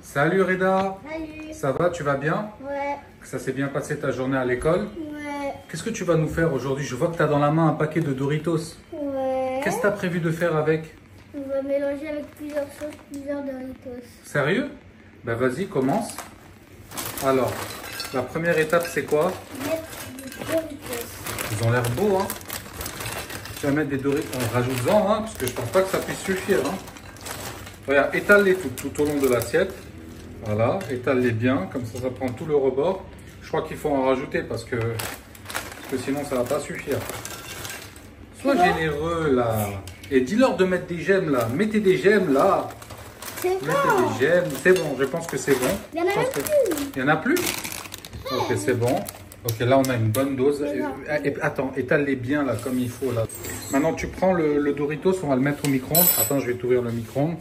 Salut Reda. Salut. Ça va, tu vas bien? Ouais. Ça s'est bien passé ta journée à l'école? Ouais. Qu'est-ce que tu vas nous faire aujourd'hui? Je vois que tu as dans la main un paquet de Doritos. Ouais. Qu'est-ce que tu as prévu de faire avec? On va mélanger avec plusieurs sauces, plusieurs Doritos. Sérieux? Ben vas-y, commence. Alors, la première étape c'est quoi? Mettre des Doritos. Ils ont l'air beaux, hein? Tu vas mettre des Doritos, rajoute-en, hein, parce que je pense pas que ça puisse suffire, hein. Regarde, étale-les tout au long de l'assiette. Voilà, étale-les bien, comme ça prend tout le rebord. Je crois qu'il faut en rajouter parce que sinon ça va pas suffire. Sois généreux là. Et dis-leur de mettre des j'aime là. Mettez des j'aime là. C'est bon. Mettez des j'aime. C'est bon, je pense que c'est bon. Il y en a même plus. Il y en a plus? Ok, c'est bon. Ok, là on a une bonne dose. Attends, étale-les bien là, comme il faut là. Maintenant tu prends le Doritos, on va le mettre au micro-ondes. Attends, je vais t'ouvrir le micro-ondes.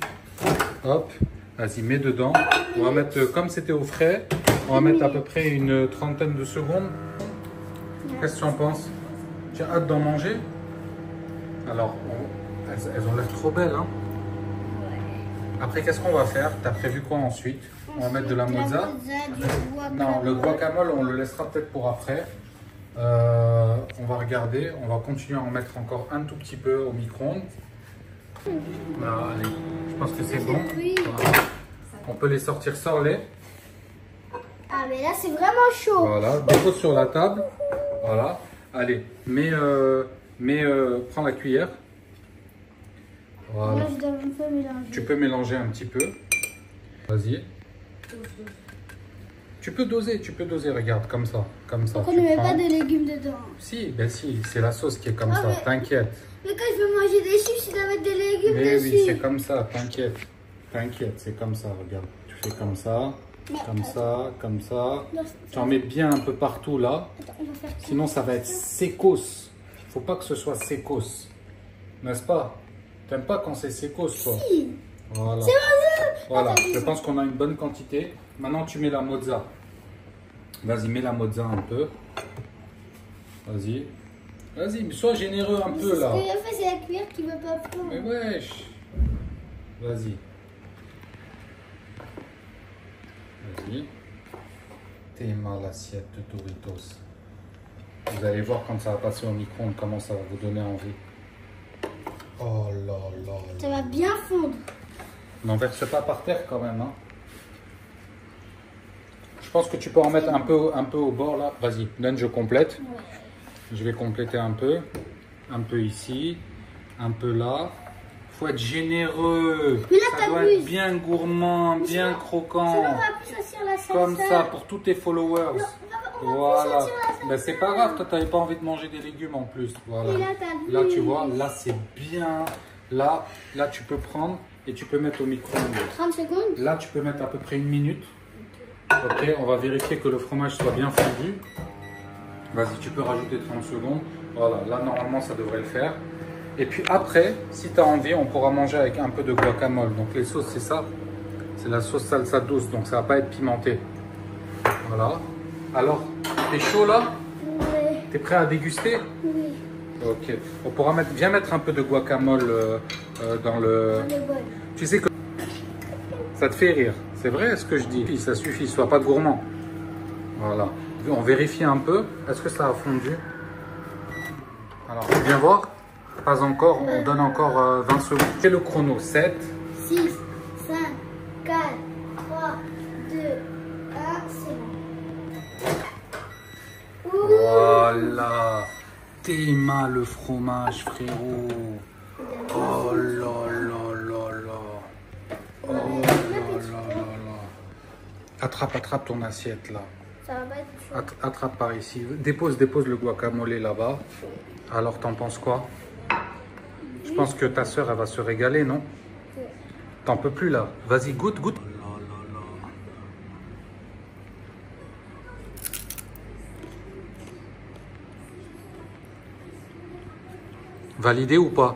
Hop, vas-y, mets dedans. On va mettre, comme c'était au frais, on va mettre à peu près une trentaine de secondes. Qu'est-ce que tu en penses? Tu as hâte d'en manger? Alors, elles ont l'air trop belles, hein? Après, qu'est-ce qu'on va faire? Tu as prévu quoi ensuite? On va mettre de la mozza. Non, le guacamole, on le laissera peut-être pour après. On va regarder. On va continuer à en mettre encore un tout petit peu au micro-ondes. Allez, je pense que c'est bon. Voilà. On peut les sortir, sors-les. Ah, mais là, c'est vraiment chaud. Voilà, dépose sur la table. Voilà. Allez, prends la cuillère. Voilà. Là, je dois un peu mélanger. Tu peux mélanger un petit peu. Vas-y. Tu peux doser, regarde, comme ça. Donc on ne met pas de légumes dedans. Si, ben si, c'est la sauce qui est comme ça, mais... t'inquiète. Mais quand je veux manger des chips, je dois mettre des légumes Mais dessus. oui, c'est comme ça, t'inquiète. T'inquiète, c'est comme ça, regarde. Tu fais comme ça, comme ça, comme ça. Tu en mets bien un peu partout là. Attends, on va faire ça. Sinon, ça va être sécos. Faut pas que ce soit sécos. N'est-ce pas? T'aimes pas quand c'est sécos, toi? Si. Voilà. C'est bon. Voilà, Attends, je pense qu'on a une bonne quantité. Maintenant, tu mets la mozza. Vas-y, mets la mozza un peu. Vas-y. Vas-y, mais sois généreux un peu là. Ce que j'ai fait, c'est la cuillère qui veut pas prendre. Mais wesh. Vas-y. Vas-y. T'es mal l'assiette de Doritos. Vous allez voir quand ça va passer au micro-ondes comment ça va vous donner envie. Oh là là. Ça va bien fondre. N'en verse pas par terre quand même, hein. Je pense que tu peux en mettre un peu au bord là. Vas-y, donne, je complète. Ouais. Je vais compléter un peu ici, un peu là. Faut être généreux. Mais là, ça doit t'abuses. être bien gourmand, bien croquant. Sinon, on va plus sortir la salsa. Comme ça pour tous tes followers. Non, on va Voilà. plus sortir la salsa. Ben, c'est pas grave, toi t'avais pas envie de manger des légumes en plus. Voilà. Et là, t'as vu. Là tu vois, là c'est bien. Là tu peux prendre et tu peux mettre au micro-ondes. 30 secondes. Là tu peux mettre à peu près 1 minute. Ok, on va vérifier que le fromage soit bien fondu. Vas-y, tu peux rajouter 30 secondes. Voilà, là normalement ça devrait le faire. Et puis après, si tu as envie, on pourra manger avec un peu de guacamole. Donc les sauces, c'est ça. C'est la sauce salsa douce, donc ça va pas être pimenté. Voilà. Alors, t'es chaud là? Oui. T'es prêt à déguster? Oui. Ok. On pourra viens mettre un peu de guacamole dans le... On est bonne. Tu sais que ça te fait rire. C'est vrai ce que je dis. Ça suffit, sois pas gourmand. Voilà. On vérifie un peu. Est-ce que ça a fondu? Alors, viens voir. Pas encore. On donne encore 20 secondes. C'est le chrono. 7. 6, 5, 4, 3, 2, 1, c'est bon. Ouh. Voilà. T'aimes le fromage, frérot. Oh là là là là. Oh là là là là. Attrape ton assiette là. Ça va pas être chaud. Attrape par ici. Dépose le guacamole là-bas. Alors, t'en penses quoi? Je pense que ta soeur, elle va se régaler, non? T'en peux plus là. Vas-y, goûte. Validé ou pas?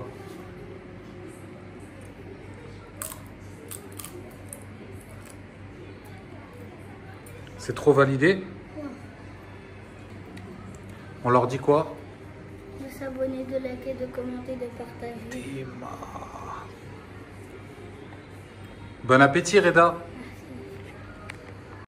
C'est trop validé? On leur dit quoi? De s'abonner, de liker, de commenter, de partager. Bon appétit, Reda.